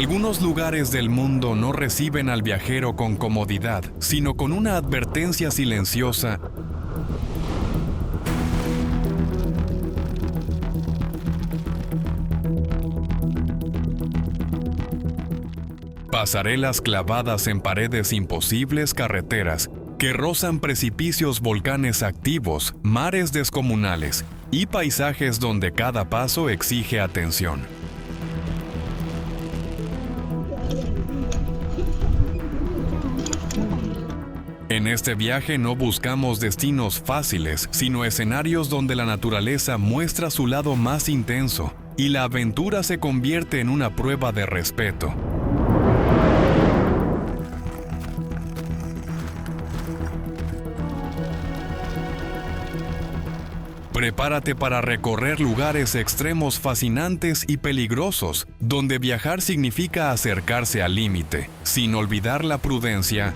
Algunos lugares del mundo no reciben al viajero con comodidad, sino con una advertencia silenciosa: pasarelas clavadas en paredes imposibles, carreteras que rozan precipicios, volcanes activos, mares descomunales y paisajes donde cada paso exige atención. En este viaje no buscamos destinos fáciles, sino escenarios donde la naturaleza muestra su lado más intenso y la aventura se convierte en una prueba de respeto. Prepárate para recorrer lugares extremos, fascinantes y peligrosos, donde viajar significa acercarse al límite, sin olvidar la prudencia.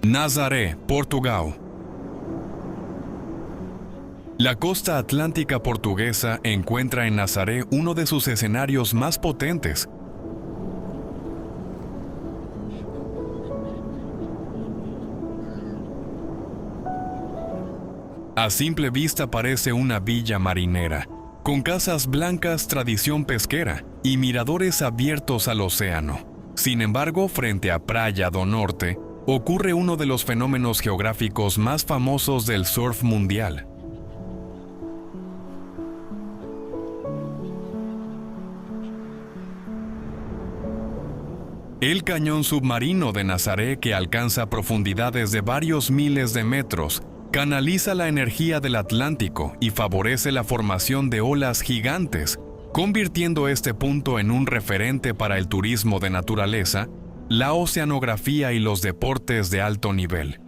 Nazaré, Portugal. La costa atlántica portuguesa encuentra en Nazaré uno de sus escenarios más potentes. A simple vista parece una villa marinera, con casas blancas, tradición pesquera y miradores abiertos al océano. Sin embargo, frente a Praia do Norte, ocurre uno de los fenómenos geográficos más famosos del surf mundial. El cañón submarino de Nazaré, que alcanza profundidades de varios miles de metros, canaliza la energía del Atlántico y favorece la formación de olas gigantes, convirtiendo este punto en un referente para el turismo de naturaleza, la oceanografía y los deportes de alto nivel.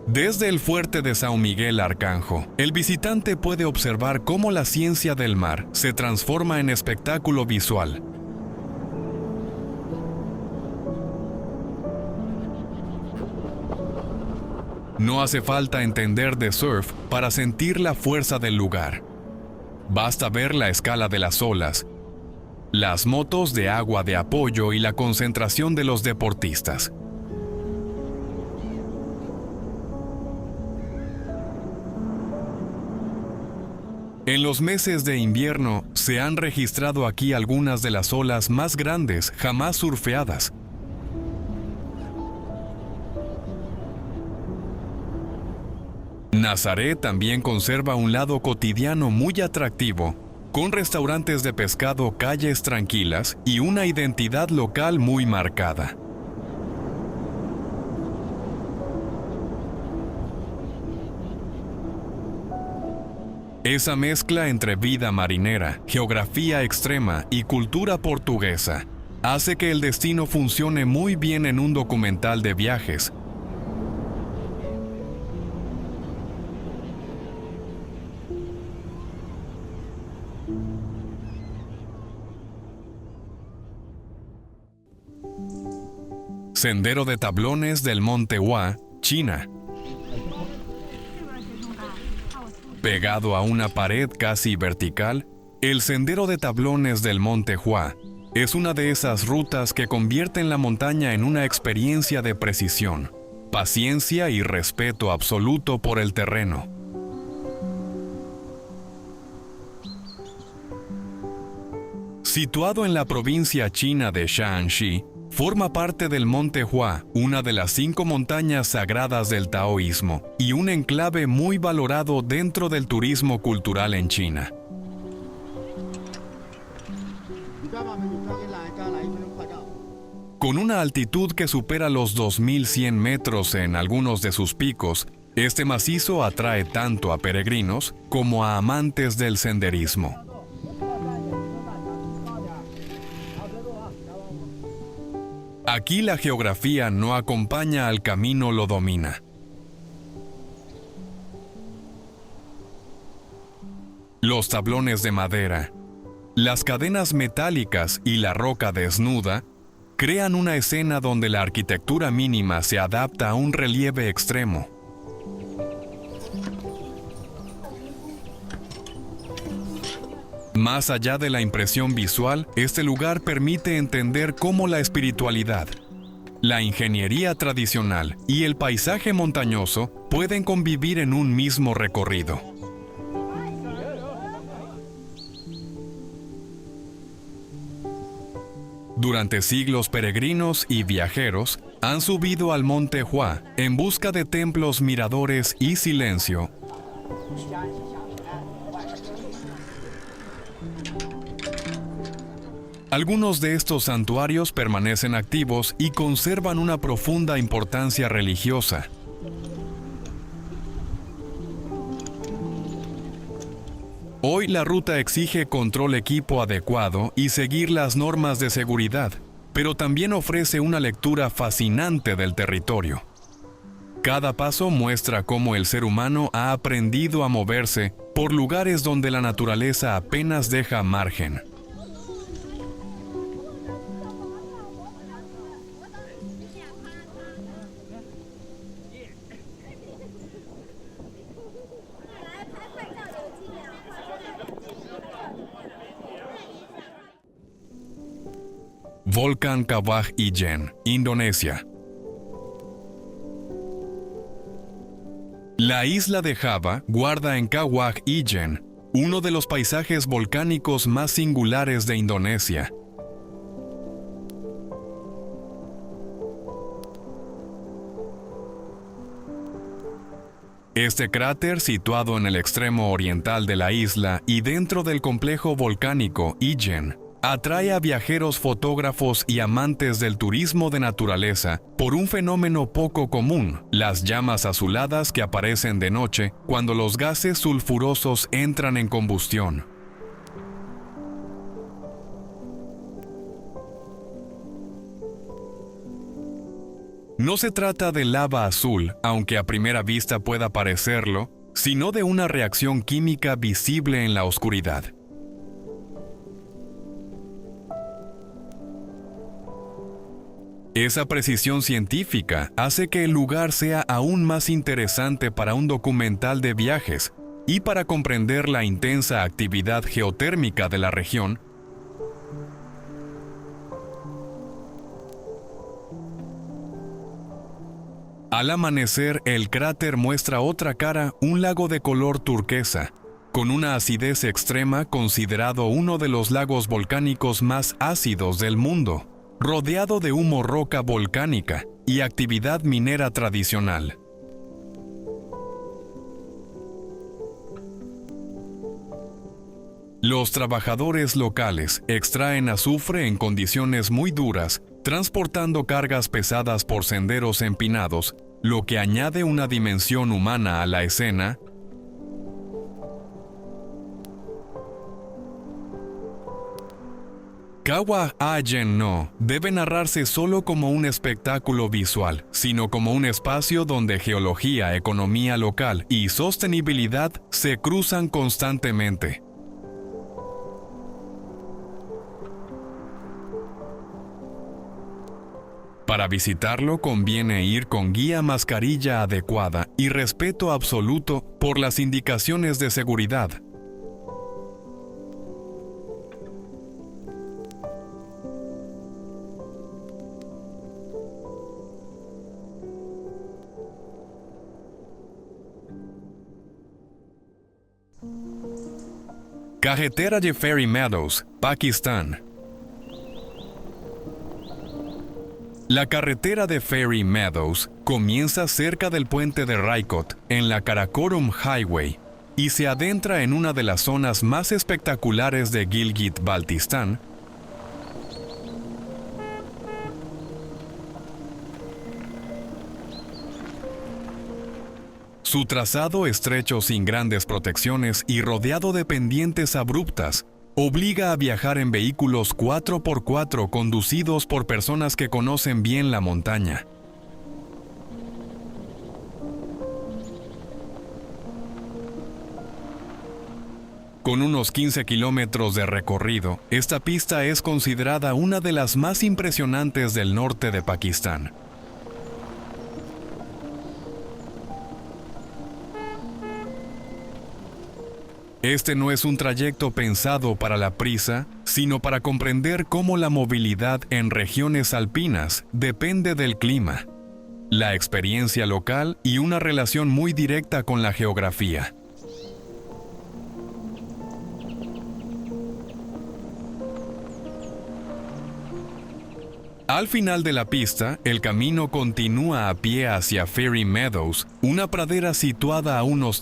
Desde el fuerte de São Miguel Arcanjo, el visitante puede observar cómo la ciencia del mar se transforma en espectáculo visual. No hace falta entender de surf para sentir la fuerza del lugar. Basta ver la escala de las olas, las motos de agua de apoyo y la concentración de los deportistas. En los meses de invierno se han registrado aquí algunas de las olas más grandes jamás surfeadas. Nazaré también conserva un lado cotidiano muy atractivo, con restaurantes de pescado, calles tranquilas y una identidad local muy marcada. Esa mezcla entre vida marinera, geografía extrema y cultura portuguesa hace que el destino funcione muy bien en un documental de viajes. Sendero de tablones del Monte Hua, China. Pegado a una pared casi vertical, el sendero de tablones del Monte Hua es una de esas rutas que convierten la montaña en una experiencia de precisión, paciencia y respeto absoluto por el terreno. Situado en la provincia china de Shaanxi, forma parte del Monte Hua, una de las 5 montañas sagradas del taoísmo y un enclave muy valorado dentro del turismo cultural en China. Con una altitud que supera los 2.100 metros en algunos de sus picos, este macizo atrae tanto a peregrinos como a amantes del senderismo. Aquí la geografía no acompaña al camino, lo domina. Los tablones de madera, las cadenas metálicas y la roca desnuda crean una escena donde la arquitectura mínima se adapta a un relieve extremo. Más allá de la impresión visual, este lugar permite entender cómo la espiritualidad, la ingeniería tradicional y el paisaje montañoso pueden convivir en un mismo recorrido. Durante siglos, peregrinos y viajeros han subido al monte Hua en busca de templos, miradores y silencio. Algunos de estos santuarios permanecen activos y conservan una profunda importancia religiosa. Hoy la ruta exige control equipo adecuado y seguir las normas de seguridad, pero también ofrece una lectura fascinante del territorio. Cada paso muestra cómo el ser humano ha aprendido a moverse por lugares donde la naturaleza apenas deja margen. Volcán Kawah Ijen, Indonesia. La isla de Java guarda en Kawah Ijen uno de los paisajes volcánicos más singulares de Indonesia. Este cráter, situado en el extremo oriental de la isla y dentro del complejo volcánico Ijen, atrae a viajeros, fotógrafos y amantes del turismo de naturaleza por un fenómeno poco común: las llamas azuladas que aparecen de noche cuando los gases sulfurosos entran en combustión. No se trata de lava azul, aunque a primera vista pueda parecerlo, sino de una reacción química visible en la oscuridad. Esa precisión científica hace que el lugar sea aún más interesante para un documental de viajes y para comprender la intensa actividad geotérmica de la región. Al amanecer, el cráter muestra otra cara, un lago de color turquesa, con una acidez extrema, considerado uno de los lagos volcánicos más ácidos del mundo, rodeado de humo, roca volcánica y actividad minera tradicional. Los trabajadores locales extraen azufre en condiciones muy duras, transportando cargas pesadas por senderos empinados, lo que añade una dimensión humana a la escena. Kawah Ijen no debe narrarse solo como un espectáculo visual, sino como un espacio donde geología, economía local y sostenibilidad se cruzan constantemente. Para visitarlo conviene ir con guía, mascarilla adecuada y respeto absoluto por las indicaciones de seguridad. Carretera de Fairy Meadows, Pakistán. La carretera de Fairy Meadows comienza cerca del puente de Raikot, en la Karakorum Highway, y se adentra en una de las zonas más espectaculares de Gilgit-Baltistán. Su trazado estrecho, sin grandes protecciones y rodeado de pendientes abruptas, obliga a viajar en vehículos 4x4 conducidos por personas que conocen bien la montaña. Con unos 15 kilómetros de recorrido, esta pista es considerada una de las más impresionantes del norte de Pakistán. Este no es un trayecto pensado para la prisa, sino para comprender cómo la movilidad en regiones alpinas depende del clima, la experiencia local y una relación muy directa con la geografía. Al final de la pista, el camino continúa a pie hacia Fairy Meadows, una pradera situada a unos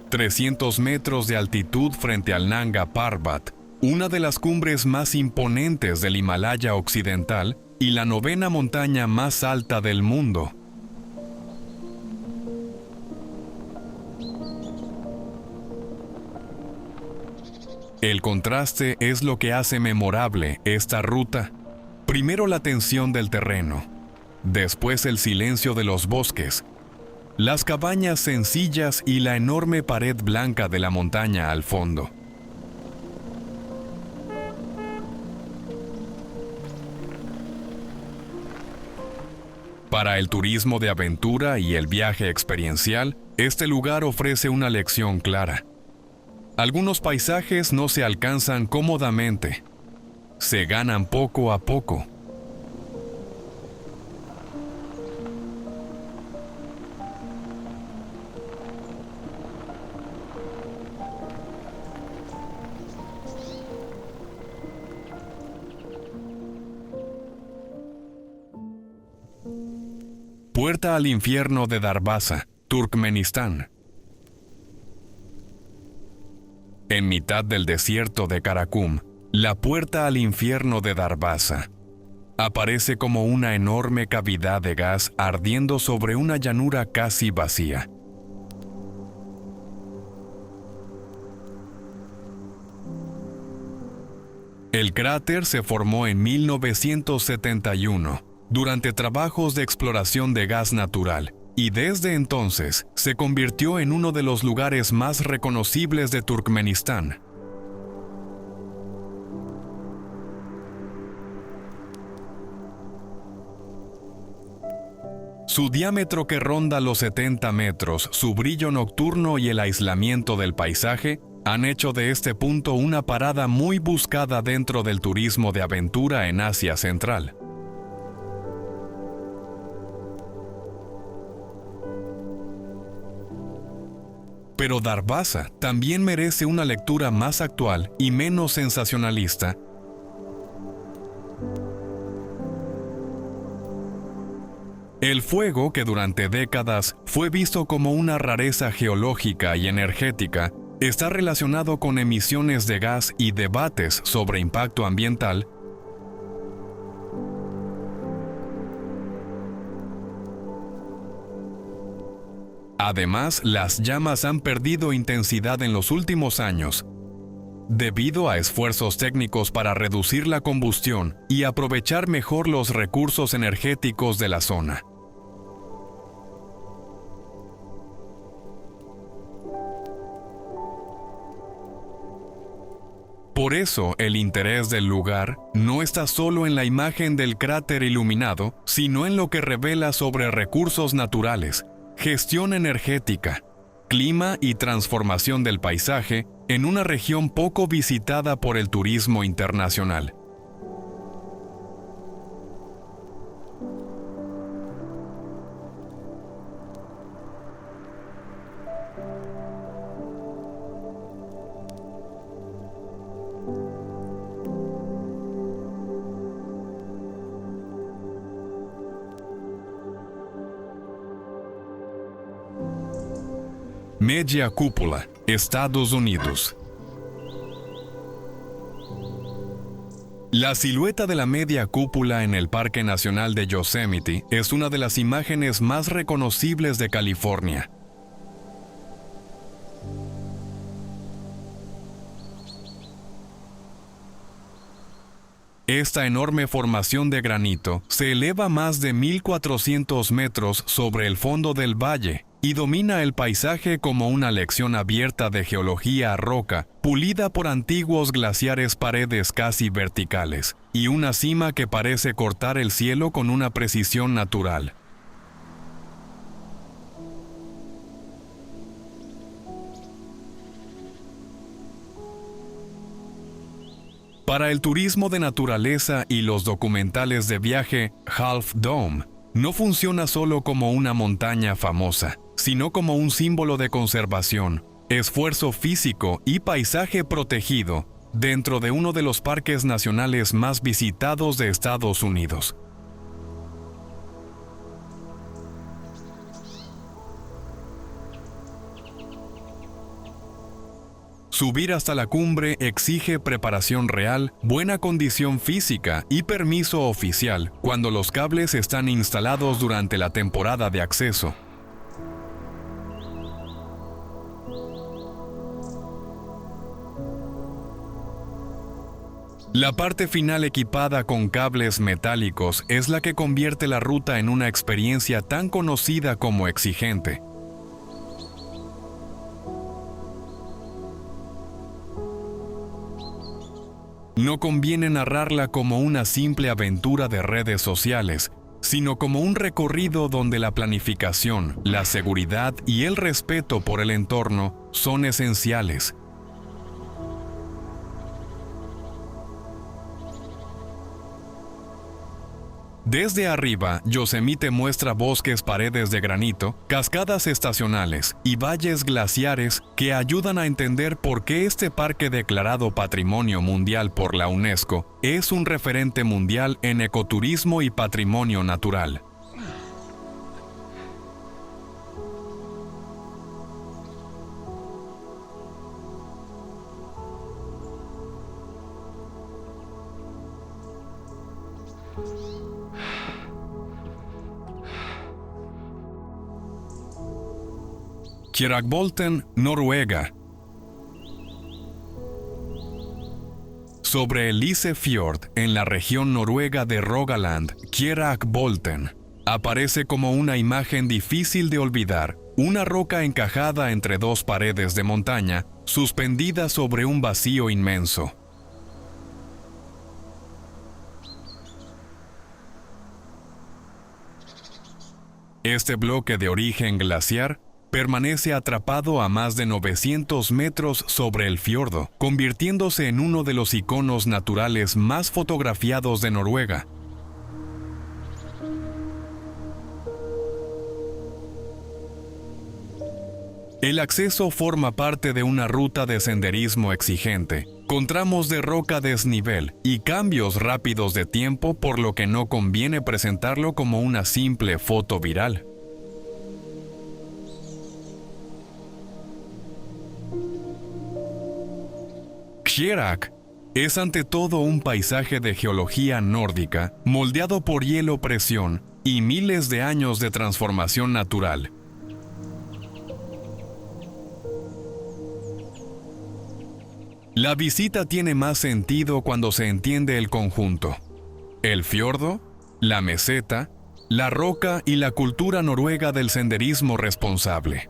300 metros de altitud frente al Nanga Parbat, una de las cumbres más imponentes del Himalaya occidental y la novena montaña más alta del mundo. El contraste es lo que hace memorable esta ruta. Primero la tensión del terreno, después el silencio de los bosques, las cabañas sencillas y la enorme pared blanca de la montaña al fondo. Para el turismo de aventura y el viaje experiencial, este lugar ofrece una lección clara. Algunos paisajes no se alcanzan cómodamente, se ganan poco a poco. Puerta al infierno de Darbaza, Turkmenistán. En mitad del desierto de Karakum, la puerta al infierno de Darbaza aparece como una enorme cavidad de gas ardiendo sobre una llanura casi vacía. El cráter se formó en 1971 durante trabajos de exploración de gas natural, y desde entonces se convirtió en uno de los lugares más reconocibles de Turkmenistán. Su diámetro que ronda los 70 metros, su brillo nocturno y el aislamiento del paisaje han hecho de este punto una parada muy buscada dentro del turismo de aventura en Asia Central. Pero Darbaza también merece una lectura más actual y menos sensacionalista. El fuego, que durante décadas fue visto como una rareza geológica y energética, está relacionado con emisiones de gas y debates sobre impacto ambiental. Además, las llamas han perdido intensidad en los últimos años, debido a esfuerzos técnicos para reducir la combustión y aprovechar mejor los recursos energéticos de la zona. Por eso, el interés del lugar no está solo en la imagen del cráter iluminado, sino en lo que revela sobre recursos naturales, gestión energética, clima y transformación del paisaje en una región poco visitada por el turismo internacional. Media Cúpula, Estados Unidos. La silueta de la media cúpula en el Parque Nacional de Yosemite es una de las imágenes más reconocibles de California. Esta enorme formación de granito se eleva más de 1.400 metros sobre el fondo del valle y domina el paisaje como una lección abierta de geología a roca, pulida por antiguos glaciares, paredes casi verticales, y una cima que parece cortar el cielo con una precisión natural. Para el turismo de naturaleza y los documentales de viaje, Half Dome no funciona solo como una montaña famosa, sino como un símbolo de conservación, esfuerzo físico y paisaje protegido dentro de uno de los parques nacionales más visitados de Estados Unidos. Subir hasta la cumbre exige preparación real, buena condición física y permiso oficial cuando los cables están instalados durante la temporada de acceso. La parte final equipada con cables metálicos es la que convierte la ruta en una experiencia tan conocida como exigente. No conviene narrarla como una simple aventura de redes sociales, sino como un recorrido donde la planificación, la seguridad y el respeto por el entorno son esenciales. Desde arriba, Yosemite muestra bosques, paredes de granito, cascadas estacionales y valles glaciares que ayudan a entender por qué este parque declarado Patrimonio Mundial por la UNESCO es un referente mundial en ecoturismo y patrimonio natural. Kjerakbolten, Noruega. Sobre el Isefjord, en la región noruega de Rogaland, Kjerakbolten aparece como una imagen difícil de olvidar, una roca encajada entre dos paredes de montaña, suspendida sobre un vacío inmenso. Este bloque de origen glaciar permanece atrapado a más de 900 metros sobre el fiordo, convirtiéndose en uno de los iconos naturales más fotografiados de Noruega. El acceso forma parte de una ruta de senderismo exigente, con tramos de roca a desnivel y cambios rápidos de tiempo, por lo que no conviene presentarlo como una simple foto viral. Kjerak es ante todo un paisaje de geología nórdica, moldeado por hielo, presión y miles de años de transformación natural. La visita tiene más sentido cuando se entiende el conjunto: el fiordo, la meseta, la roca y la cultura noruega del senderismo responsable.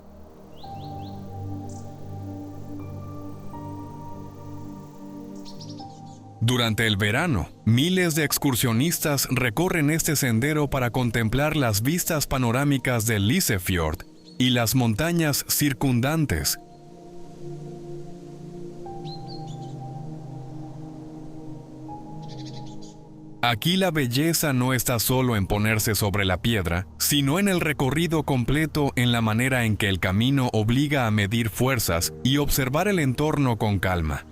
Durante el verano, miles de excursionistas recorren este sendero para contemplar las vistas panorámicas del Isefjord y las montañas circundantes. Aquí la belleza no está solo en ponerse sobre la piedra, sino en el recorrido completo, en la manera en que el camino obliga a medir fuerzas y observar el entorno con calma.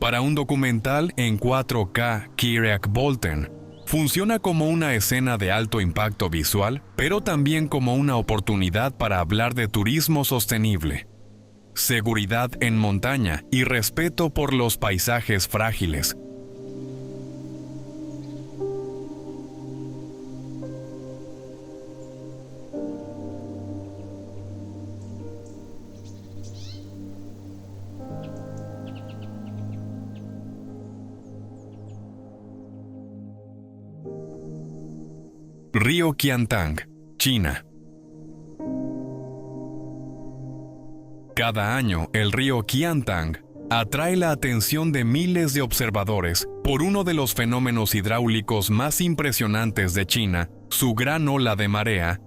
Para un documental en 4K, Kjerakbolten funciona como una escena de alto impacto visual, pero también como una oportunidad para hablar de turismo sostenible, seguridad en montaña y respeto por los paisajes frágiles. Río Qiantang, China. Cada año, el río Qiantang atrae la atención de miles de observadores por uno de los fenómenos hidráulicos más impresionantes de China, su gran ola de marea.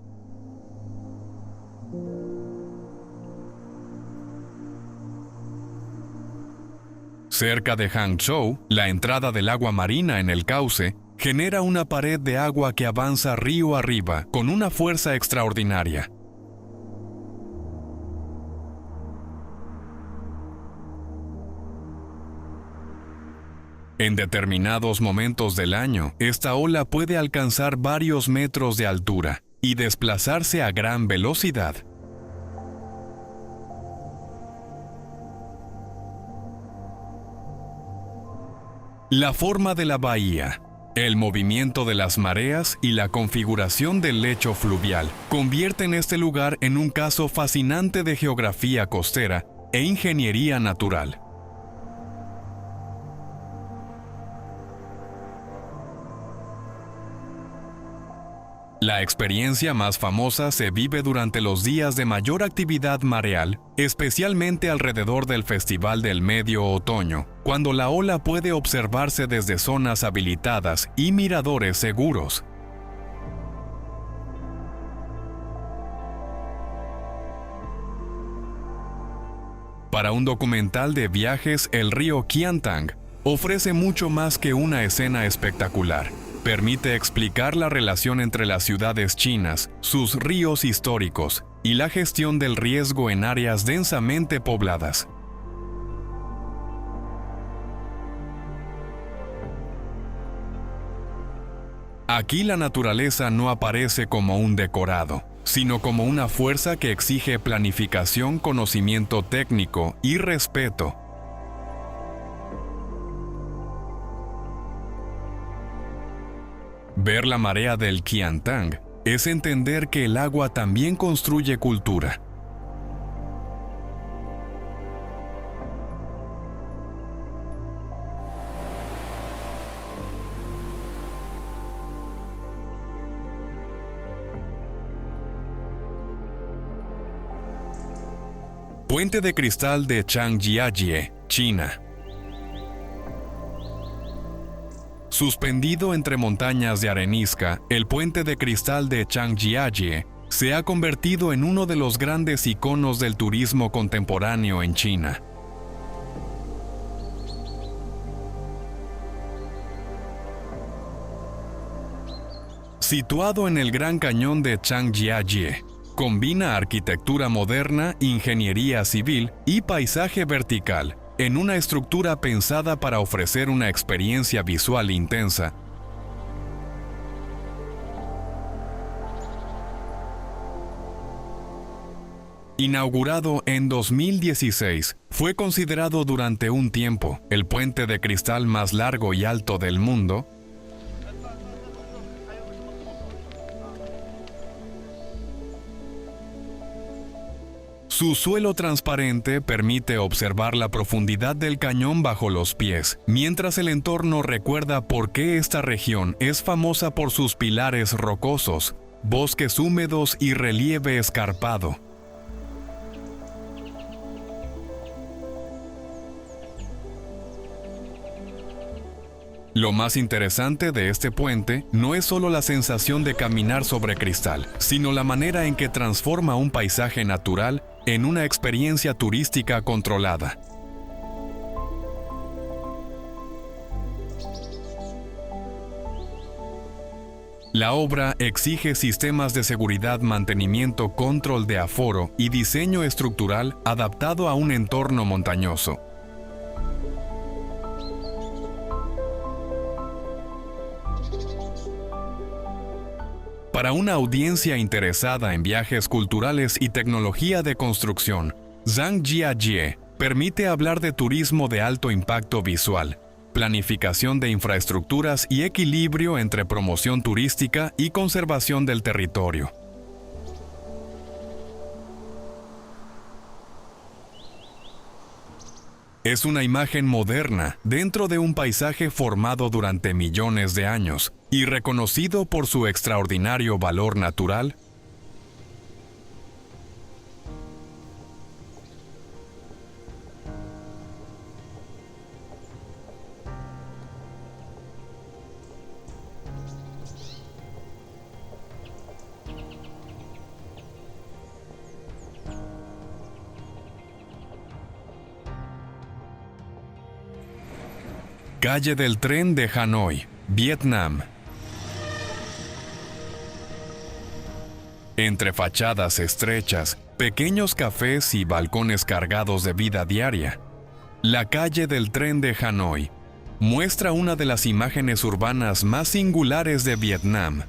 Cerca de Hangzhou, la entrada del agua marina en el cauce genera una pared de agua que avanza río arriba con una fuerza extraordinaria. En determinados momentos del año, esta ola puede alcanzar varios metros de altura y desplazarse a gran velocidad. La forma de la bahía, el movimiento de las mareas y la configuración del lecho fluvial convierten este lugar en un caso fascinante de geografía costera e ingeniería natural. La experiencia más famosa se vive durante los días de mayor actividad mareal, especialmente alrededor del Festival del Medio Otoño, cuando la ola puede observarse desde zonas habilitadas y miradores seguros. Para un documental de viajes, el río Qiantang ofrece mucho más que una escena espectacular. Permite explicar la relación entre las ciudades chinas, sus ríos históricos y la gestión del riesgo en áreas densamente pobladas. Aquí la naturaleza no aparece como un decorado, sino como una fuerza que exige planificación, conocimiento técnico y respeto. Ver la marea del Qiantang es entender que el agua también construye cultura. Puente de cristal de Changjiajie, China. Suspendido entre montañas de arenisca, el puente de cristal de Changjiajie se ha convertido en uno de los grandes iconos del turismo contemporáneo en China. Situado en el Gran Cañón de Changjiajie, combina arquitectura moderna, ingeniería civil y paisaje vertical, en una estructura pensada para ofrecer una experiencia visual intensa. Inaugurado en 2016, fue considerado durante un tiempo el puente de cristal más largo y alto del mundo. Su suelo transparente permite observar la profundidad del cañón bajo los pies, mientras el entorno recuerda por qué esta región es famosa por sus pilares rocosos, bosques húmedos y relieve escarpado. Lo más interesante de este puente no es solo la sensación de caminar sobre cristal, sino la manera en que transforma un paisaje natural en una experiencia turística controlada. La obra exige sistemas de seguridad, mantenimiento, control de aforo y diseño estructural adaptado a un entorno montañoso. Para una audiencia interesada en viajes culturales y tecnología de construcción, Zhangjiajie permite hablar de turismo de alto impacto visual, planificación de infraestructuras y equilibrio entre promoción turística y conservación del territorio. Es una imagen moderna dentro de un paisaje formado durante millones de años y reconocido por su extraordinario valor natural, Calle del Tren de Hanoi, Vietnam. Entre fachadas estrechas, pequeños cafés y balcones cargados de vida diaria, la calle del Tren de Hanoi muestra una de las imágenes urbanas más singulares de Vietnam.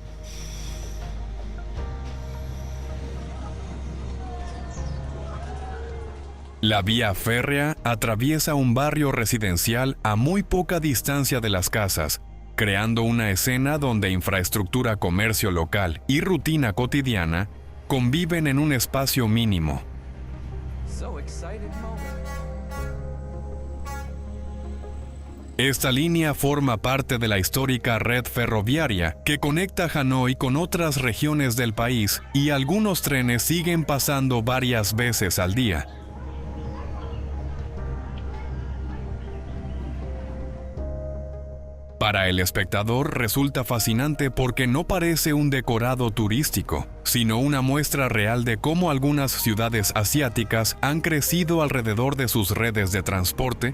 La vía férrea atraviesa un barrio residencial a muy poca distancia de las casas, creando una escena donde infraestructura, comercio local y rutina cotidiana conviven en un espacio mínimo. Esta línea forma parte de la histórica red ferroviaria que conecta Hanoi con otras regiones del país, y algunos trenes siguen pasando varias veces al día. Para el espectador resulta fascinante porque no parece un decorado turístico, sino una muestra real de cómo algunas ciudades asiáticas han crecido alrededor de sus redes de transporte.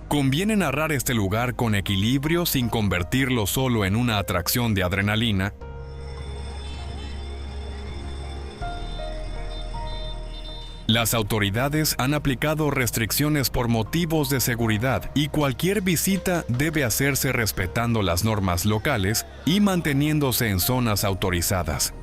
Conviene narrar este lugar con equilibrio sin convertirlo solo en una atracción de adrenalina. Las autoridades han aplicado restricciones por motivos de seguridad y cualquier visita debe hacerse respetando las normas locales y manteniéndose en zonas autorizadas.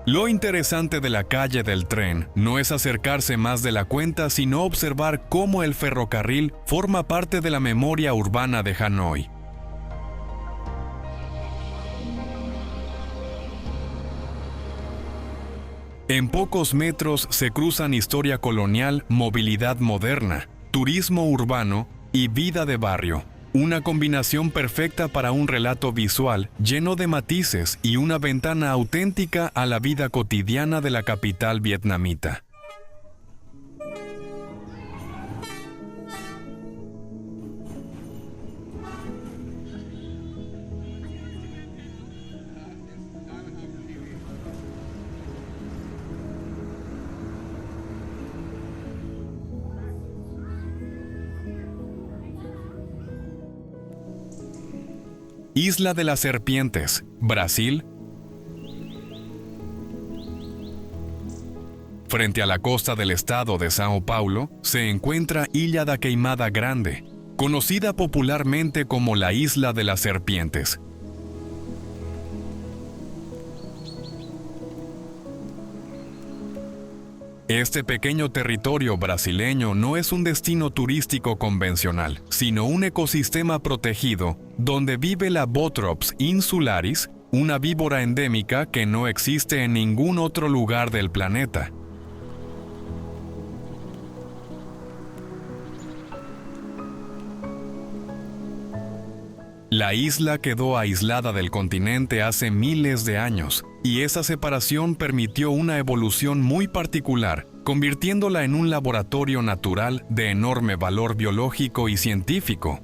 Lo interesante de la calle del tren no es acercarse más de la cuenta, sino observar cómo el ferrocarril forma parte de la memoria urbana de Hanoi. En pocos metros se cruzan historia colonial, movilidad moderna, turismo urbano y vida de barrio. Una combinación perfecta para un relato visual lleno de matices y una ventana auténtica a la vida cotidiana de la capital vietnamita. Isla de las Serpientes, Brasil. Frente a la costa del estado de São Paulo se encuentra Ilha da Queimada Grande, conocida popularmente como la Isla de las Serpientes. Este pequeño territorio brasileño no es un destino turístico convencional, sino un ecosistema protegido donde vive la Bothrops insularis, una víbora endémica que no existe en ningún otro lugar del planeta. La isla quedó aislada del continente hace miles de años, y esa separación permitió una evolución muy particular, convirtiéndola en un laboratorio natural de enorme valor biológico y científico.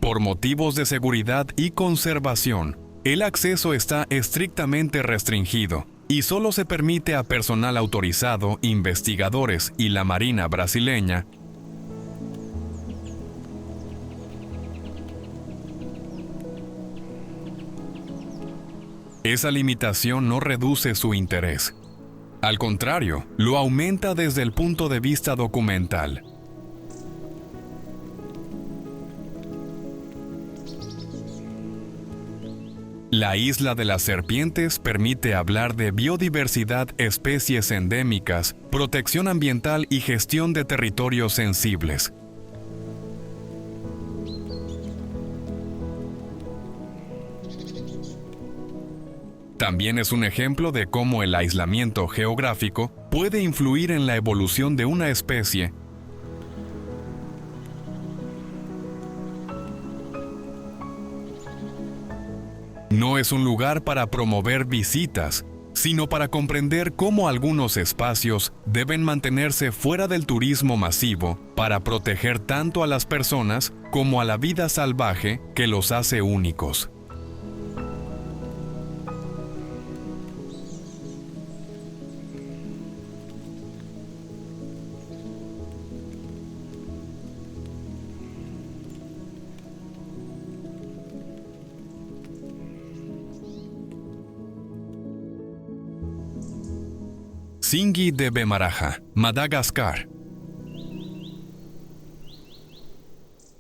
Por motivos de seguridad y conservación, el acceso está estrictamente restringido y solo se permite a personal autorizado, investigadores y la Marina brasileña. Esa limitación no reduce su interés. Al contrario, lo aumenta desde el punto de vista documental. La Isla de las Serpientes permite hablar de biodiversidad, especies endémicas, protección ambiental y gestión de territorios sensibles. También es un ejemplo de cómo el aislamiento geográfico puede influir en la evolución de una especie. No es un lugar para promover visitas, sino para comprender cómo algunos espacios deben mantenerse fuera del turismo masivo para proteger tanto a las personas como a la vida salvaje que los hace únicos. Tsingy de Bemaraha, Madagascar.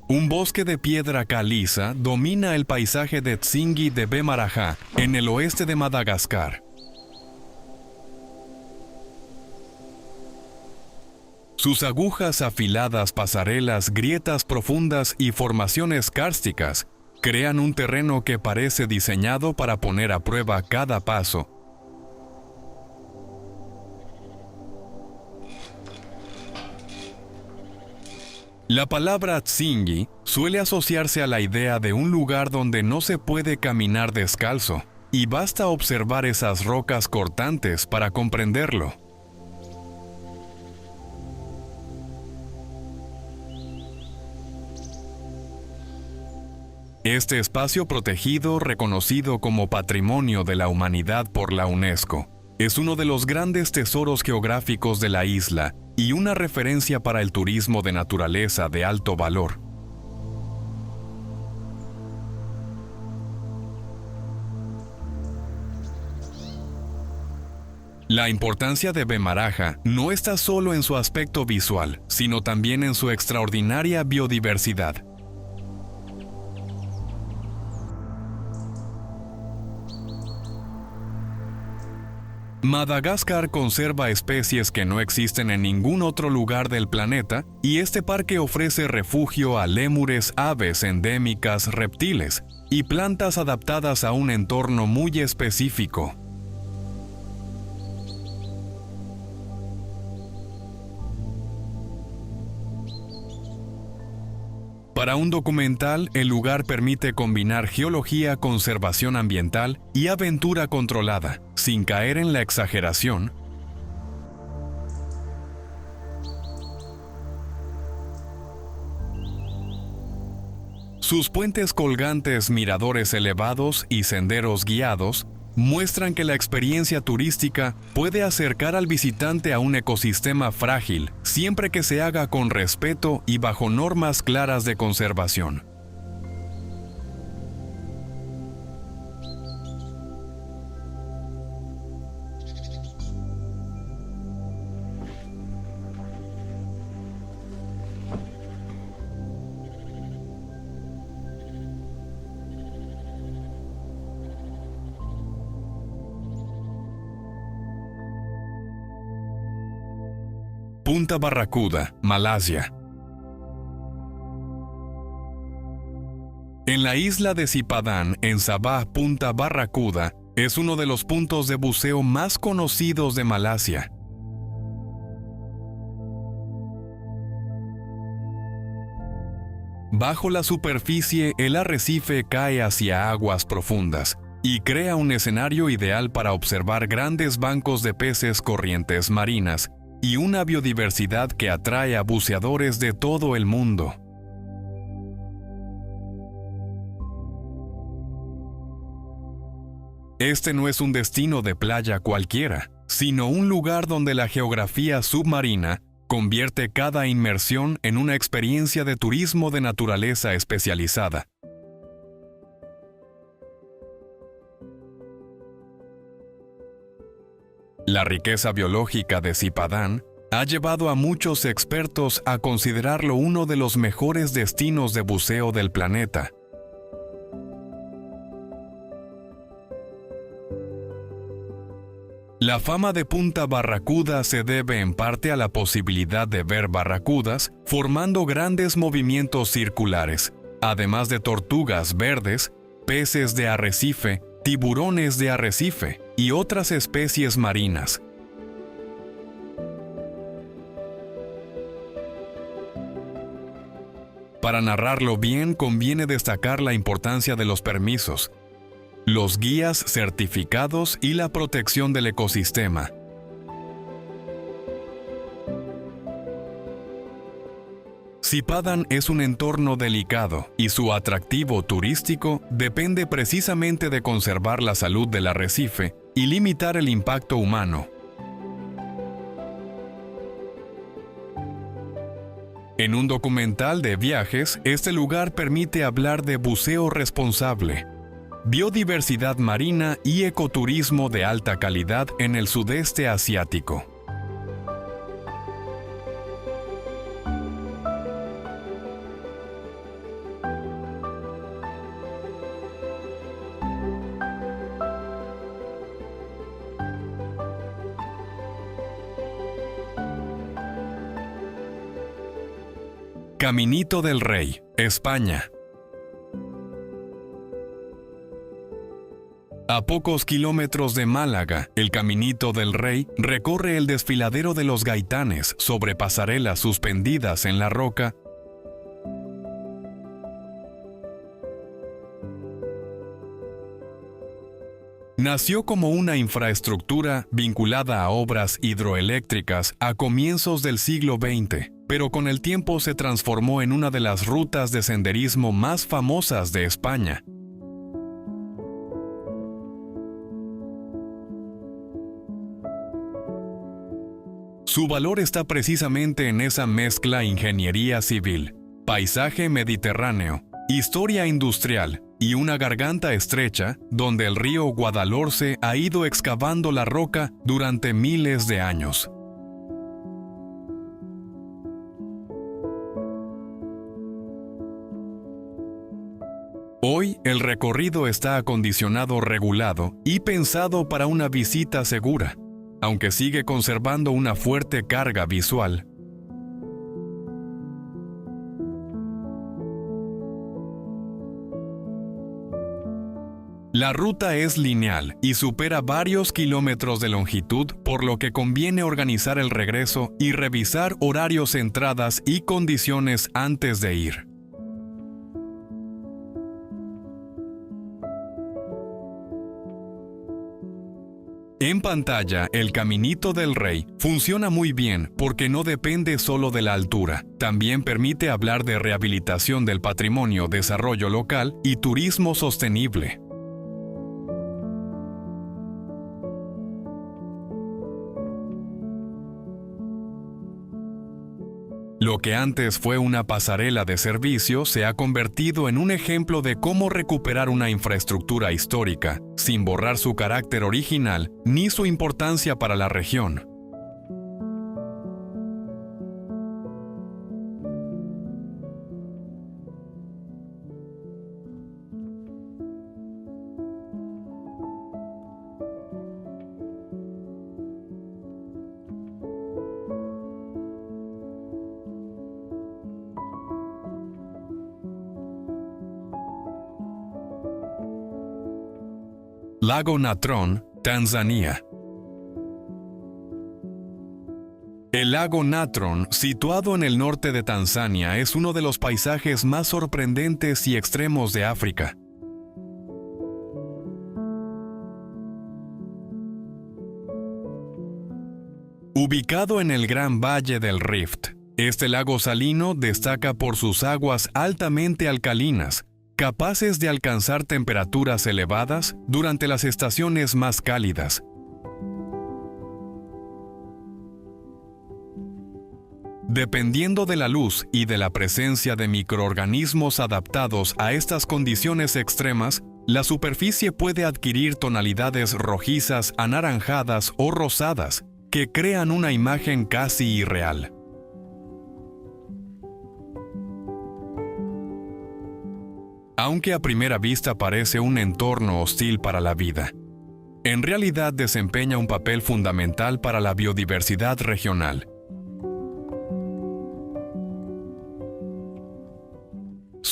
Un bosque de piedra caliza domina el paisaje de Tsingy de Bemaraha, en el oeste de Madagascar. Sus agujas afiladas, pasarelas, grietas profundas y formaciones kársticas crean un terreno que parece diseñado para poner a prueba cada paso. La palabra Tsingy suele asociarse a la idea de un lugar donde no se puede caminar descalzo, y basta observar esas rocas cortantes para comprenderlo. Este espacio protegido, reconocido como Patrimonio de la Humanidad por la UNESCO, es uno de los grandes tesoros geográficos de la isla y una referencia para el turismo de naturaleza de alto valor. La importancia de Bemaraha no está solo en su aspecto visual, sino también en su extraordinaria biodiversidad. Madagascar conserva especies que no existen en ningún otro lugar del planeta, y este parque ofrece refugio a lémures, aves endémicas, reptiles y plantas adaptadas a un entorno muy específico. Para un documental, el lugar permite combinar geología, conservación ambiental y aventura controlada, sin caer en la exageración. Sus puentes colgantes, miradores elevados y senderos guiados muestran que la experiencia turística puede acercar al visitante a un ecosistema frágil, siempre que se haga con respeto y bajo normas claras de conservación. Punta Barracuda, Malasia. En la isla de Sipadan, en Sabah, Punta Barracuda es uno de los puntos de buceo más conocidos de Malasia. Bajo la superficie, el arrecife cae hacia aguas profundas y crea un escenario ideal para observar grandes bancos de peces, corrientes marinas y una biodiversidad que atrae a buceadores de todo el mundo. Este no es un destino de playa cualquiera, sino un lugar donde la geografía submarina convierte cada inmersión en una experiencia de turismo de naturaleza especializada. La riqueza biológica de Sipadan ha llevado a muchos expertos a considerarlo uno de los mejores destinos de buceo del planeta. La fama de Punta Barracuda se debe en parte a la posibilidad de ver barracudas formando grandes movimientos circulares, además de tortugas verdes, peces de arrecife tiburones de arrecife y otras especies marinas. Para narrarlo bien, conviene destacar la importancia de los permisos, los guías certificados y la protección del ecosistema. Zipadan es un entorno delicado y su atractivo turístico depende precisamente de conservar la salud del arrecife y limitar el impacto humano. En un documental de viajes, este lugar permite hablar de buceo responsable, biodiversidad marina y ecoturismo de alta calidad en el sudeste asiático. Caminito del Rey, España. A pocos kilómetros de Málaga, el Caminito del Rey recorre el desfiladero de los Gaitanes sobre pasarelas suspendidas en la roca. Nació como una infraestructura vinculada a obras hidroeléctricas a comienzos del siglo XX, pero con el tiempo se transformó en una de las rutas de senderismo más famosas de España. Su valor está precisamente en esa mezcla ingeniería civil, paisaje mediterráneo, historia industrial y una garganta estrecha donde el río Guadalhorce ha ido excavando la roca durante miles de años. Hoy el recorrido está acondicionado regulado y pensado para una visita segura, aunque sigue conservando una fuerte carga visual. La ruta es lineal y supera varios kilómetros de longitud, por lo que conviene organizar el regreso y revisar horarios, entradas y condiciones antes de ir. En pantalla, el Caminito del Rey funciona muy bien porque no depende solo de la altura. También permite hablar de rehabilitación del patrimonio, desarrollo local y turismo sostenible. Lo que antes fue una pasarela de servicio se ha convertido en un ejemplo de cómo recuperar una infraestructura histórica, sin borrar su carácter original ni su importancia para la región. Lago Natron, Tanzania. El lago Natron, situado en el norte de Tanzania, es uno de los paisajes más sorprendentes y extremos de África. Ubicado en el Gran Valle del Rift, este lago salino destaca por sus aguas altamente alcalinas, capaces de alcanzar temperaturas elevadas durante las estaciones más cálidas. Dependiendo de la luz y de la presencia de microorganismos adaptados a estas condiciones extremas, la superficie puede adquirir tonalidades rojizas, anaranjadas o rosadas, que crean una imagen casi irreal. Aunque a primera vista parece un entorno hostil para la vida, en realidad desempeña un papel fundamental para la biodiversidad regional.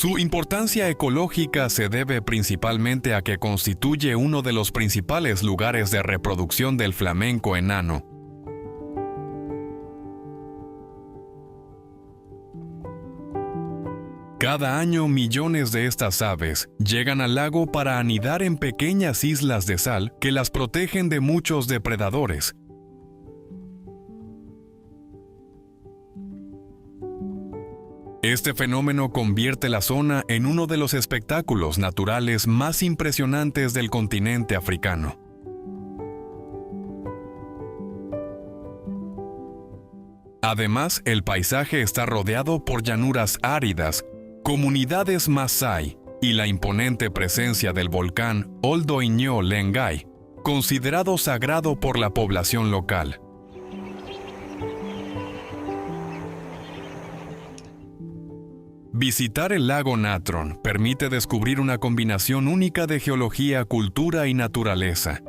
Su importancia ecológica se debe principalmente a que constituye uno de los principales lugares de reproducción del flamenco enano. Cada año millones de estas aves llegan al lago para anidar en pequeñas islas de sal que las protegen de muchos depredadores. Este fenómeno convierte la zona en uno de los espectáculos naturales más impresionantes del continente africano. Además, el paisaje está rodeado por llanuras áridas, comunidades Masái y la imponente presencia del volcán Ol-Doinyo Lengai, considerado sagrado por la población local. Visitar el lago Natron permite descubrir una combinación única de geología, cultura y naturaleza.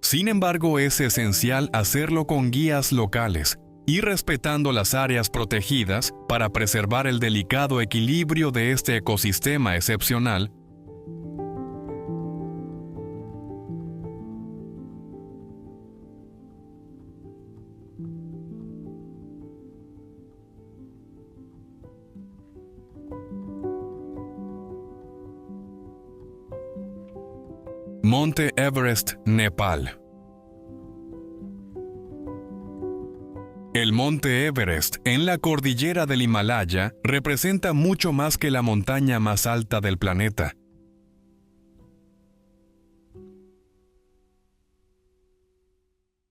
Sin embargo, es esencial hacerlo con guías locales y respetando las áreas protegidas para preservar el delicado equilibrio de este ecosistema excepcional. Monte Everest, Nepal. El Monte Everest, en la cordillera del Himalaya, representa mucho más que la montaña más alta del planeta.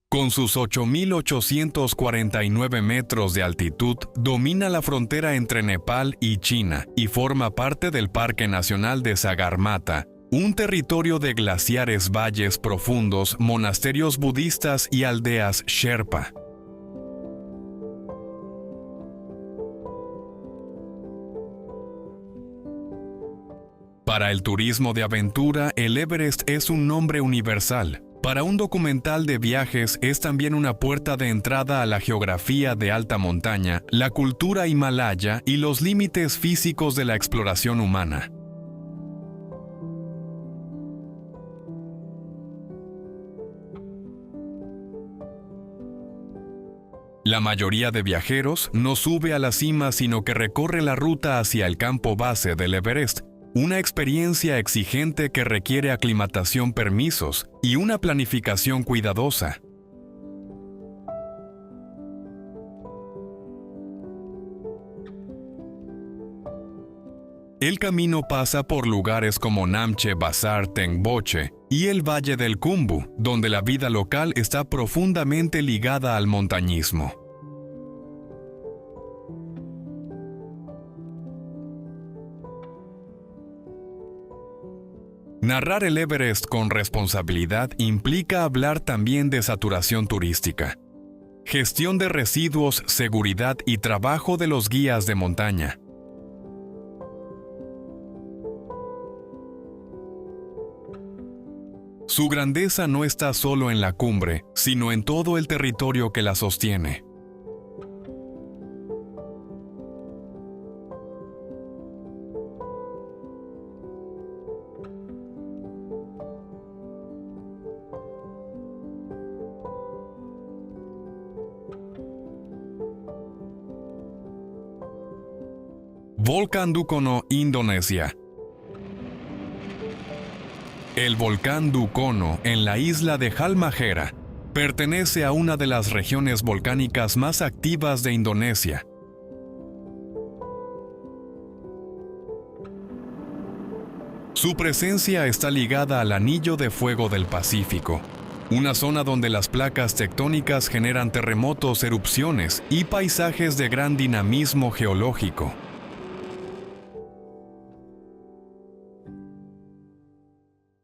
Con sus 8.849 metros de altitud, domina la frontera entre Nepal y China y forma parte del Parque Nacional de Sagarmatha, un territorio de glaciares, valles profundos, monasterios budistas y aldeas Sherpa. Para el turismo de aventura, el Everest es un nombre universal. Para un documental de viajes es también una puerta de entrada a la geografía de alta montaña, la cultura himalaya y los límites físicos de la exploración humana. La mayoría de viajeros no sube a la cima, sino que recorre la ruta hacia el campo base del Everest, una experiencia exigente que requiere aclimatación, permisos y una planificación cuidadosa. El camino pasa por lugares como Namche Bazaar Tengboche y el Valle del Khumbu, donde la vida local está profundamente ligada al montañismo. Narrar el Everest con responsabilidad implica hablar también de saturación turística, gestión de residuos, seguridad y trabajo de los guías de montaña. Su grandeza no está solo en la cumbre, sino en todo el territorio que la sostiene. Volcán Dukono, Indonesia. El volcán Dukono, en la isla de Halmahera, pertenece a una de las regiones volcánicas más activas de Indonesia. Su presencia está ligada al Anillo de Fuego del Pacífico, una zona donde las placas tectónicas generan terremotos, erupciones y paisajes de gran dinamismo geológico.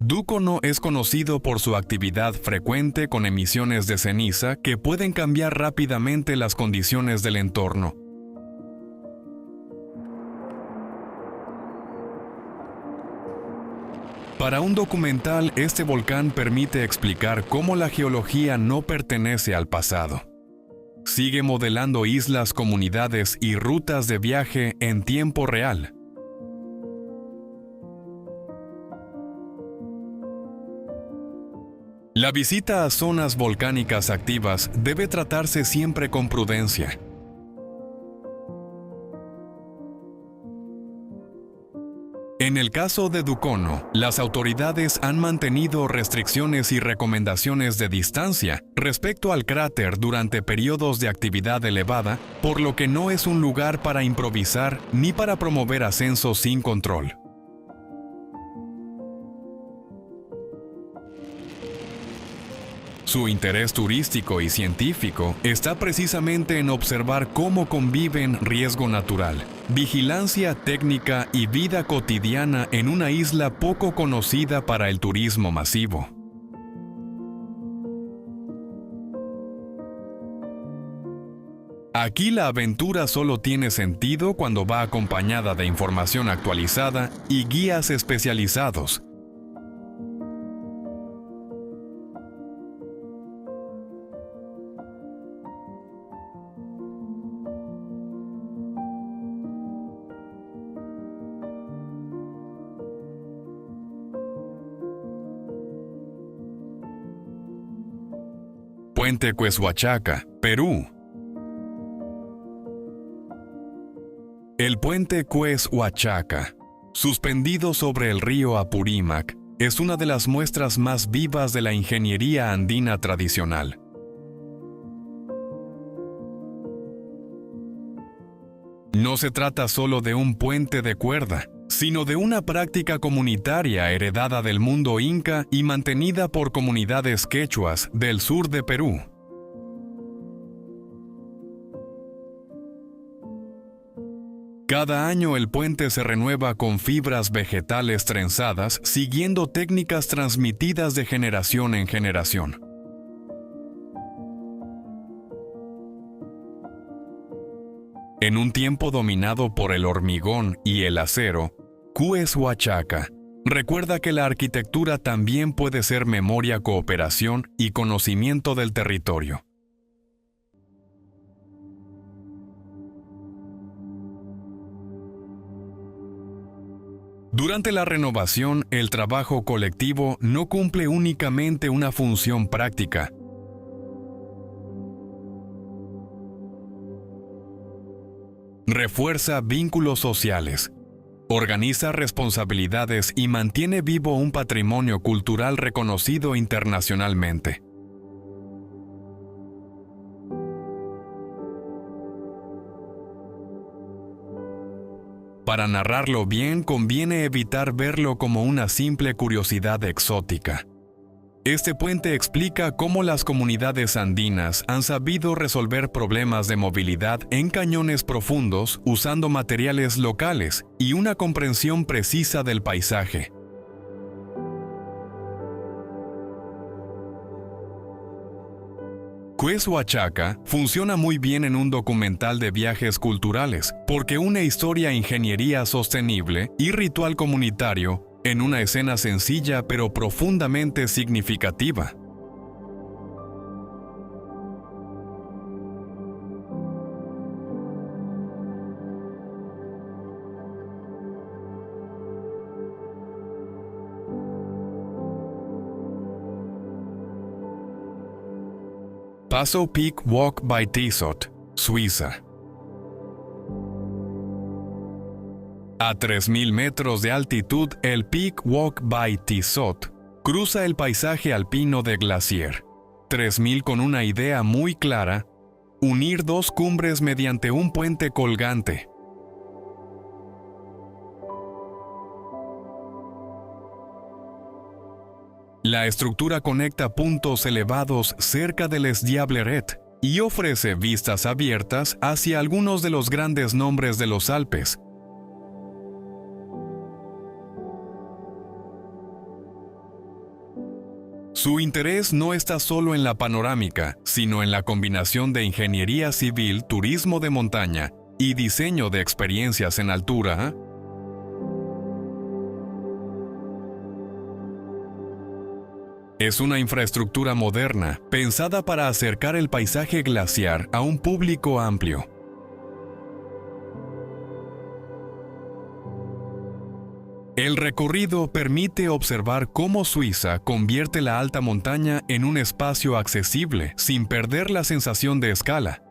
Dukono es conocido por su actividad frecuente con emisiones de ceniza que pueden cambiar rápidamente las condiciones del entorno. Para un documental, este volcán permite explicar cómo la geología no pertenece al pasado. Sigue modelando islas, comunidades y rutas de viaje en tiempo real. La visita a zonas volcánicas activas debe tratarse siempre con prudencia. En el caso de Dukono, las autoridades han mantenido restricciones y recomendaciones de distancia respecto al cráter durante periodos de actividad elevada, por lo que no es un lugar para improvisar ni para promover ascensos sin control. Su interés turístico y científico está precisamente en observar cómo conviven riesgo natural, vigilancia técnica y vida cotidiana en una isla poco conocida para el turismo masivo. Aquí la aventura solo tiene sentido cuando va acompañada de información actualizada y guías especializados. Puente Cueshuachaca, Perú. El puente Cueshuachaca, suspendido sobre el río Apurímac, es una de las muestras más vivas de la ingeniería andina tradicional. No se trata solo de un puente de cuerda, sino de una práctica comunitaria heredada del mundo inca y mantenida por comunidades quechuas del sur de Perú. Cada año el puente se renueva con fibras vegetales trenzadas, siguiendo técnicas transmitidas de generación en generación. En un tiempo dominado por el hormigón y el acero, Cueshuachaca recuerda que la arquitectura también puede ser memoria, cooperación y conocimiento del territorio. Durante la renovación, el trabajo colectivo no cumple únicamente una función práctica. Refuerza vínculos sociales, organiza responsabilidades y mantiene vivo un patrimonio cultural reconocido internacionalmente. Para narrarlo bien, conviene evitar verlo como una simple curiosidad exótica. Este puente explica cómo las comunidades andinas han sabido resolver problemas de movilidad en cañones profundos usando materiales locales y una comprensión precisa del paisaje. Cueshuachaca funciona muy bien en un documental de viajes culturales porque une historia, ingeniería sostenible y ritual comunitario en una escena sencilla pero profundamente significativa. Paso Peak Walk by Tizot, Suiza. A 3.000 metros de altitud, el Peak Walk by Tizot cruza el paisaje alpino de Glacier. 3.000 con una idea muy clara: unir dos cumbres mediante un puente colgante. La estructura conecta puntos elevados cerca del Les Diableret y ofrece vistas abiertas hacia algunos de los grandes nombres de los Alpes. Su interés no está solo en la panorámica, sino en la combinación de ingeniería civil, turismo de montaña y diseño de experiencias en altura. Es una infraestructura moderna, pensada para acercar el paisaje glaciar a un público amplio. El recorrido permite observar cómo Suiza convierte la alta montaña en un espacio accesible sin perder la sensación de escala.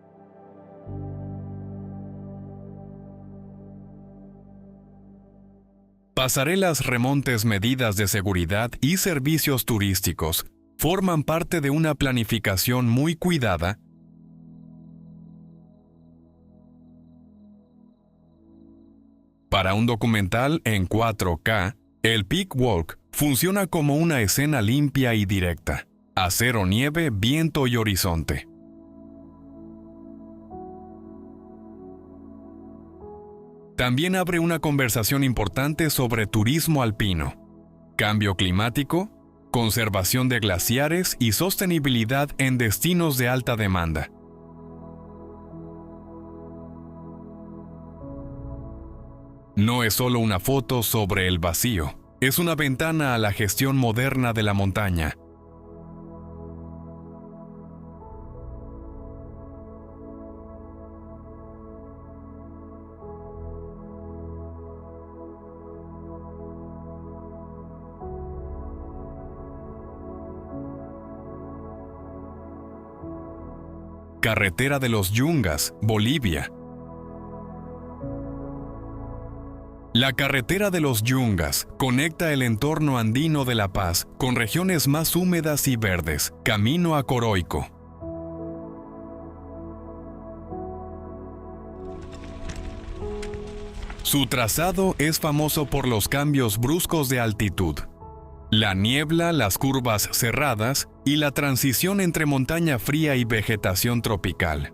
Pasarelas, remontes, medidas de seguridad y servicios turísticos forman parte de una planificación muy cuidada. Para un documental en 4K, el Peak Walk funciona como una escena limpia y directa: acero, nieve, viento y horizonte. También abre una conversación importante sobre turismo alpino, cambio climático, conservación de glaciares y sostenibilidad en destinos de alta demanda. No es solo una foto sobre el vacío, es una ventana a la gestión moderna de la montaña. Carretera de los Yungas, Bolivia. La carretera de los Yungas conecta el entorno andino de La Paz con regiones más húmedas y verdes, camino a Coroico. Su trazado es famoso por los cambios bruscos de altitud, la niebla, las curvas cerradas y la transición entre montaña fría y vegetación tropical.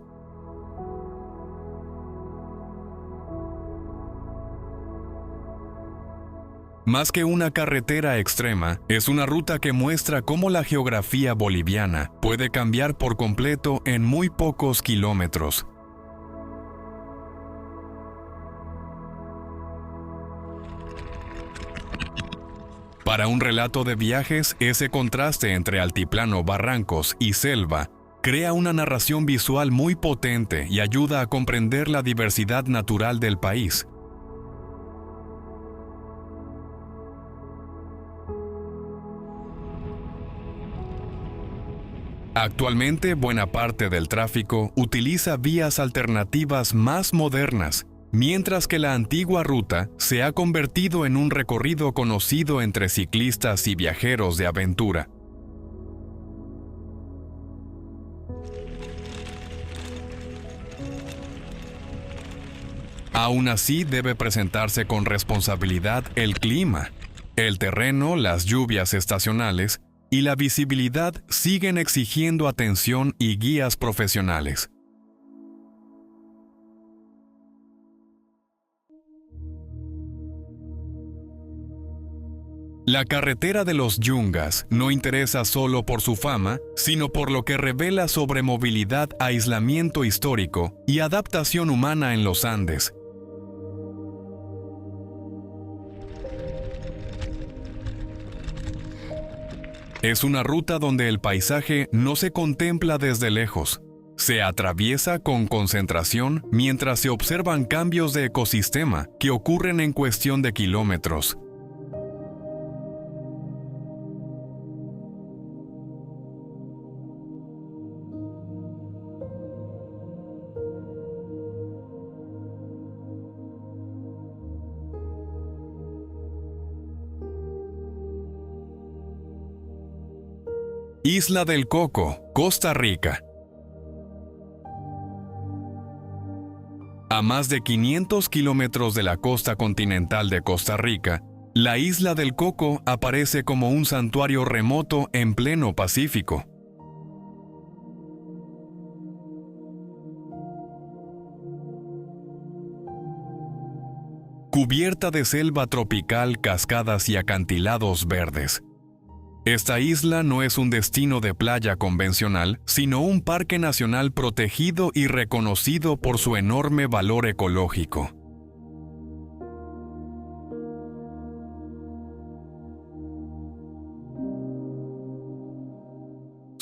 Más que una carretera extrema, es una ruta que muestra cómo la geografía boliviana puede cambiar por completo en muy pocos kilómetros. Para un relato de viajes, ese contraste entre altiplano, barrancos y selva crea una narración visual muy potente y ayuda a comprender la diversidad natural del país. Actualmente, buena parte del tráfico utiliza vías alternativas más modernas, mientras que la antigua ruta se ha convertido en un recorrido conocido entre ciclistas y viajeros de aventura. Aún así, debe presentarse con responsabilidad el clima. El terreno, las lluvias estacionales y la visibilidad siguen exigiendo atención y guías profesionales. La carretera de los Yungas no interesa solo por su fama, sino por lo que revela sobre movilidad, aislamiento histórico y adaptación humana en los Andes. Es una ruta donde el paisaje no se contempla desde lejos. Se atraviesa con concentración mientras se observan cambios de ecosistema que ocurren en cuestión de kilómetros. Isla del Coco, Costa Rica. A más de 500 kilómetros de la costa continental de Costa Rica, la Isla del Coco aparece como un santuario remoto en pleno Pacífico. Cubierta de selva tropical, cascadas y acantilados verdes. Esta isla no es un destino de playa convencional, sino un parque nacional protegido y reconocido por su enorme valor ecológico.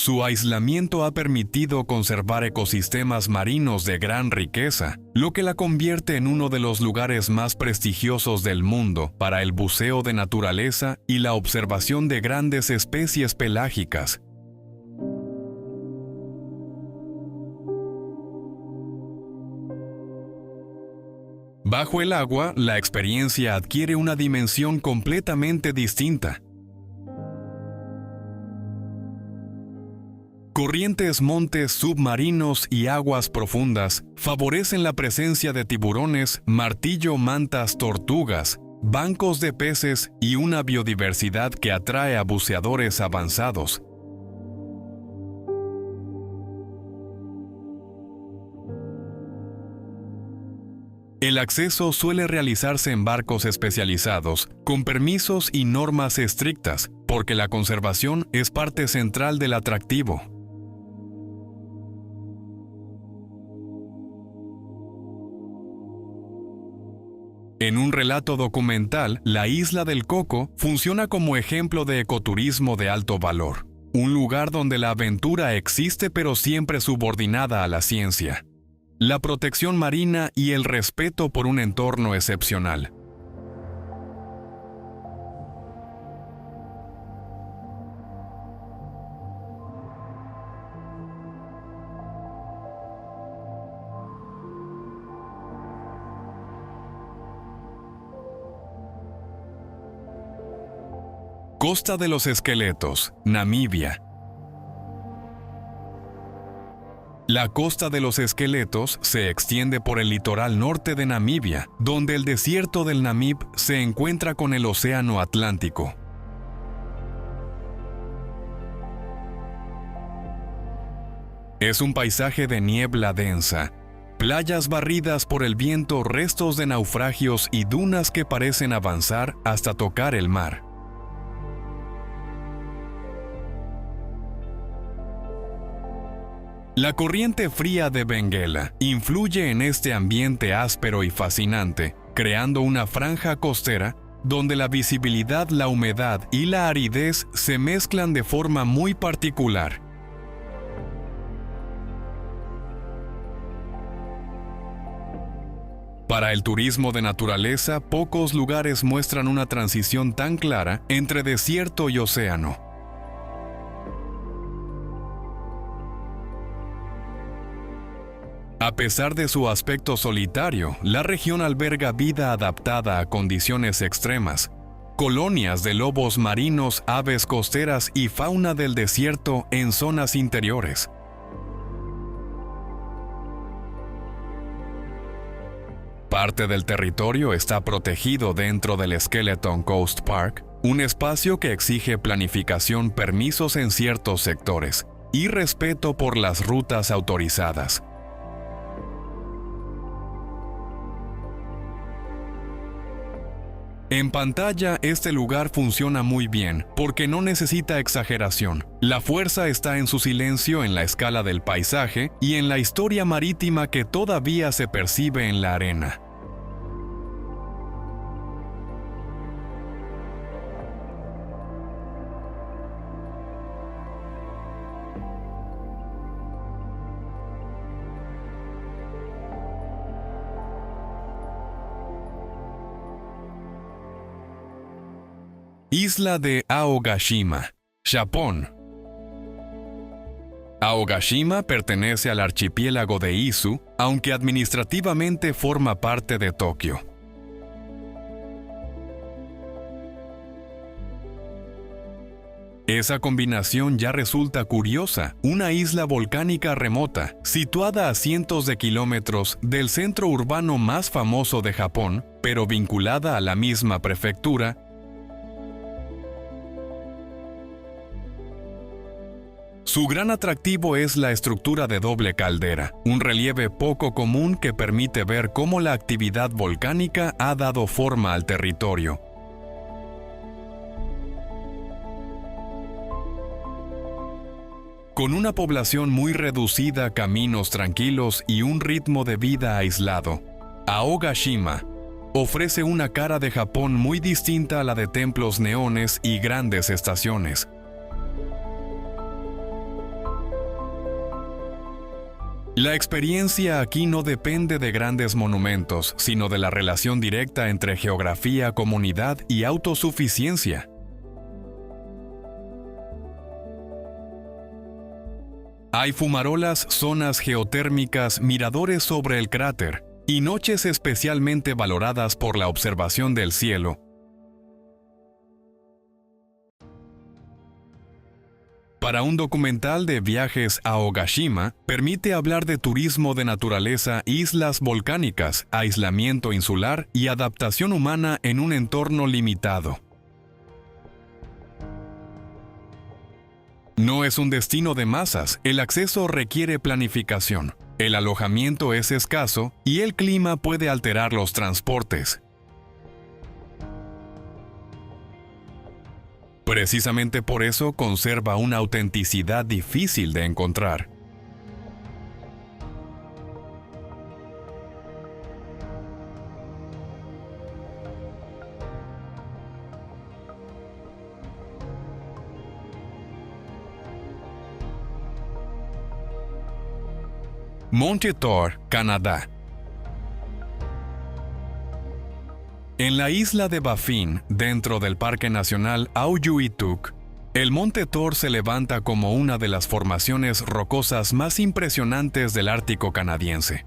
Su aislamiento ha permitido conservar ecosistemas marinos de gran riqueza, lo que la convierte en uno de los lugares más prestigiosos del mundo para el buceo de naturaleza y la observación de grandes especies pelágicas. Bajo el agua, la experiencia adquiere una dimensión completamente distinta. Corrientes, montes submarinos y aguas profundas favorecen la presencia de tiburones, martillo mantas tortugas, bancos de peces y una biodiversidad que atrae a buceadores avanzados. El acceso suele realizarse en barcos especializados, con permisos y normas estrictas, porque la conservación es parte central del atractivo. En un relato documental, la Isla del Coco funciona como ejemplo de ecoturismo de alto valor, un lugar donde la aventura existe pero siempre subordinada a la ciencia, la protección marina y el respeto por un entorno excepcional. Costa de los Esqueletos, Namibia. La Costa de los Esqueletos se extiende por el litoral norte de Namibia, donde el desierto del Namib se encuentra con el Océano Atlántico. Es un paisaje de niebla densa, playas barridas por el viento, restos de naufragios y dunas que parecen avanzar hasta tocar el mar. La corriente fría de Benguela influye en este ambiente áspero y fascinante, creando una franja costera donde la visibilidad, la humedad y la aridez se mezclan de forma muy particular. Para el turismo de naturaleza, pocos lugares muestran una transición tan clara entre desierto y océano. A pesar de su aspecto solitario, la región alberga vida adaptada a condiciones extremas, colonias de lobos marinos, aves costeras y fauna del desierto en zonas interiores. Parte del territorio está protegido dentro del Skeleton Coast Park, un espacio que exige planificación, permisos en ciertos sectores y respeto por las rutas autorizadas. En pantalla, este lugar funciona muy bien, porque no necesita exageración. La fuerza está en su silencio, en la escala del paisaje y en la historia marítima que todavía se percibe en la arena. Isla de Aogashima, Japón. Aogashima pertenece al archipiélago de Izu, aunque administrativamente forma parte de Tokio. Esa combinación ya resulta curiosa, una isla volcánica remota, situada a cientos de kilómetros del centro urbano más famoso de Japón, pero vinculada a la misma prefectura. Su gran atractivo es la estructura de doble caldera, un relieve poco común que permite ver cómo la actividad volcánica ha dado forma al territorio. Con una población muy reducida, caminos tranquilos y un ritmo de vida aislado, Aogashima ofrece una cara de Japón muy distinta a la de templos neones y grandes estaciones. La experiencia aquí no depende de grandes monumentos, sino de la relación directa entre geografía, comunidad y autosuficiencia. Hay fumarolas, zonas geotérmicas, miradores sobre el cráter y noches especialmente valoradas por la observación del cielo. Para un documental de viajes a Ogashima, permite hablar de turismo de naturaleza, islas volcánicas, aislamiento insular y adaptación humana en un entorno limitado. No es un destino de masas, el acceso requiere planificación, el alojamiento es escaso y el clima puede alterar los transportes. Precisamente por eso conserva una autenticidad difícil de encontrar. Monte Thor, Canadá. En la isla de Baffin, dentro del Parque Nacional Auyuittuq, el Monte Thor se levanta como una de las formaciones rocosas más impresionantes del Ártico canadiense.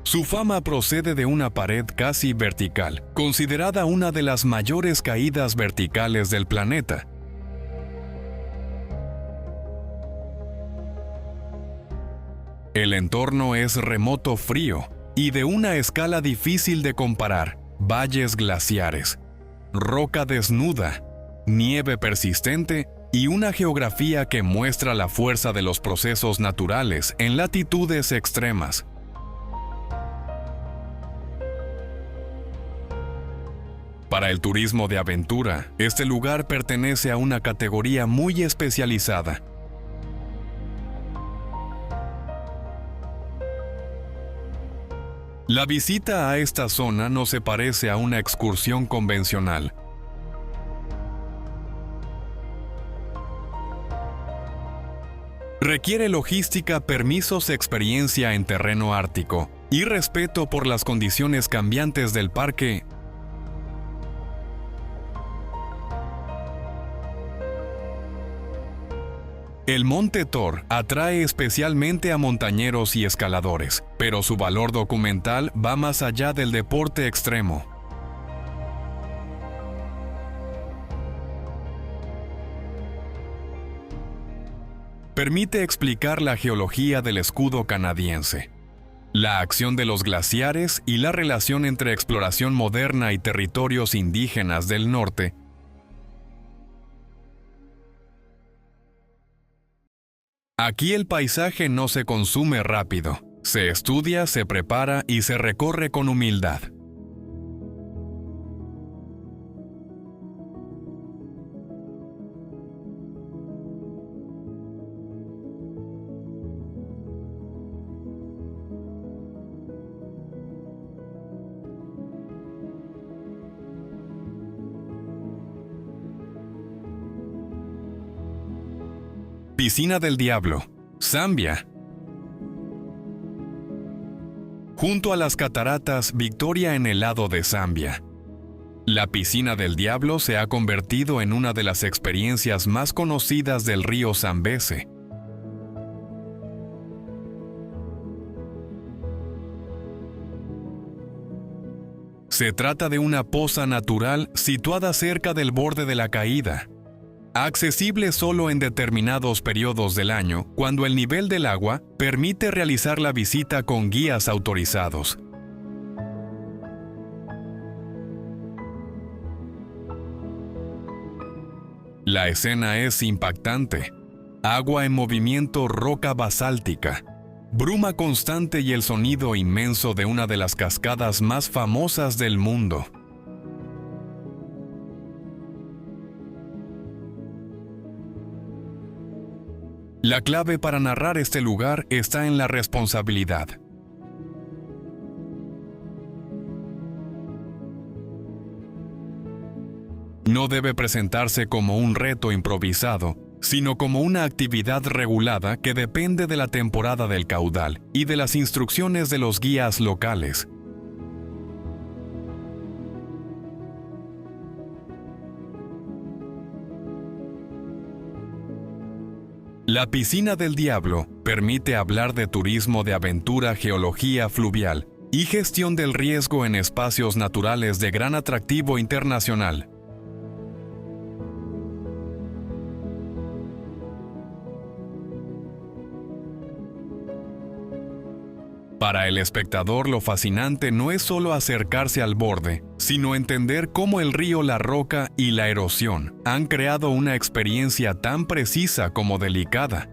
Su fama procede de una pared casi vertical, considerada una de las mayores caídas verticales del planeta. El entorno es remoto frío y de una escala difícil de comparar, valles glaciares, roca desnuda, nieve persistente y una geografía que muestra la fuerza de los procesos naturales en latitudes extremas. Para el turismo de aventura, este lugar pertenece a una categoría muy especializada. La visita a esta zona no se parece a una excursión convencional. Requiere logística, permisos, experiencia en terreno ártico y respeto por las condiciones cambiantes del parque. El Monte Thor atrae especialmente a montañeros y escaladores, pero su valor documental va más allá del deporte extremo. Permite explicar la geología del escudo canadiense, la acción de los glaciares y la relación entre exploración moderna y territorios indígenas del norte. Aquí el paisaje no se consume rápido, se estudia, se prepara y se recorre con humildad. Piscina del Diablo, Zambia. Junto a las cataratas Victoria en el lado de Zambia. La Piscina del Diablo se ha convertido en una de las experiencias más conocidas del río Zambeze. Se trata de una poza natural situada cerca del borde de la caída, accesible solo en determinados periodos del año, cuando el nivel del agua permite realizar la visita con guías autorizados. La escena es impactante. Agua en movimiento, roca basáltica, bruma constante y el sonido inmenso de una de las cascadas más famosas del mundo. La clave para narrar este lugar está en la responsabilidad. No debe presentarse como un reto improvisado, sino como una actividad regulada que depende de la temporada del caudal y de las instrucciones de los guías locales. La Piscina del Diablo permite hablar de turismo de aventura, geología fluvial y gestión del riesgo en espacios naturales de gran atractivo internacional. Para el espectador, lo fascinante no es solo acercarse al borde, sino entender cómo el río, la roca y la erosión han creado una experiencia tan precisa como delicada.